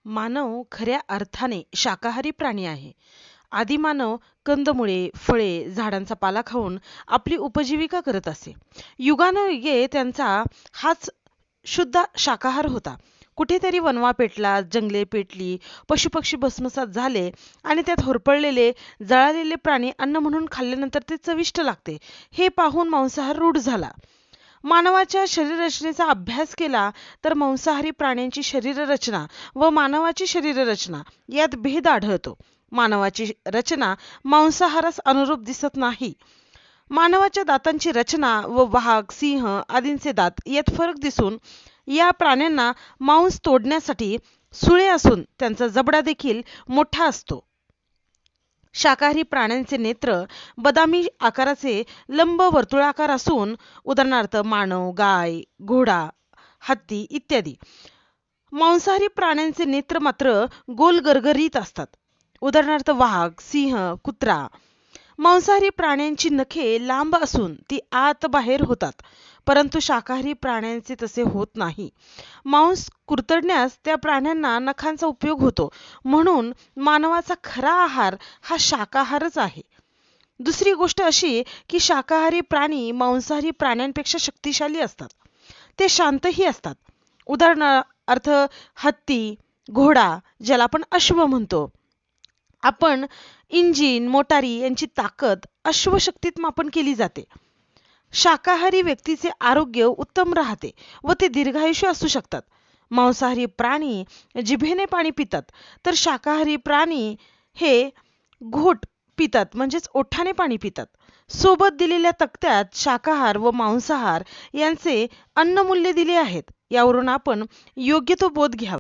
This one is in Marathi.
मानव खऱ्या अर्थाने शाकाहारी प्राणी आहे. आदिमानव कंदमुळे, फळे, झाडांचा पाला खाऊन आपली उपजीविका करत असे. युगानुयुगे त्यांचा हाच शुद्ध शाकाहार होता. कुठेतरी वणवा पेटला, जंगले पेटली, पशुपक्षी भस्मसात झाले आणि त्यात होरपळलेले, जळालेले प्राणी अन्न म्हणून खाल्ल्यानंतर ते चविष्ट लागते, हे पाहून मांसाहार रूढ झाला. मानवाच्या शरीररचनेचा अभ्यास केला तर मांसाहारी प्राण्यांची शरीररचना व मानवाची शरीररचना यात भेद आढळतो. मानवाची रचना मांसाहारास अनुरूप दिसत नाही. मानवाच्या दातांची रचना व वाघ, सिंह आदींचे दात यात फरक दिसून या प्राण्यांना मांस तोडण्यासाठी सुळे असून त्यांचा जबडा देखील मोठा असतो. शाकाहारी प्राण्यांचे नेत्र बदामी आकाराचे लंब वर्तुळाकार असून उदाहरणार्थ मानव, गाय, घोडा, हत्ती इत्यादी. मांसाहारी प्राण्यांचे नेत्र मात्र गोल गरगरीत असतात. उदाहरणार्थ वाघ, सिंह, कुत्रा. मांसाहारी प्राण्यांची नखे लांब असून ती आत बाहेर होतात, परंतु शाकाहारी प्राण्यांचे तसे होत नाही. मांस कुरतडण्यास त्या प्राण्यांना नखांचा उपयोग होतो, म्हणून मानवाचा खरा आहार हा शाकाहारच आहे. दुसरी गोष्ट अशी की शाकाहारी प्राणी मांसाहारी प्राण्यांपेक्षा शक्तिशाली असतात. ते शांतही असतात. उदाहरणार्थ हत्ती, घोडा ज्याला आपण अश्व म्हणतो. आपण इंजिन, मोटारी यांची ताकद अश्वशक्तीत मापन केली जाते. शाकाहारी व्यक्तीचे आरोग्य उत्तम राहते व ते दीर्घायुष्य असू शकतात. मांसाहारी प्राणी जिभेने पाणी पितात, तर शाकाहारी प्राणी हे घोट पितात म्हणजेच ओठाने पाणी पितात. सोबत दिलेल्या तक्त्यात शाकाहार व मांसाहार यांचे अन्नमूल्य दिले आहेत. यावरून आपण योग्य तो बोध घ्यावा.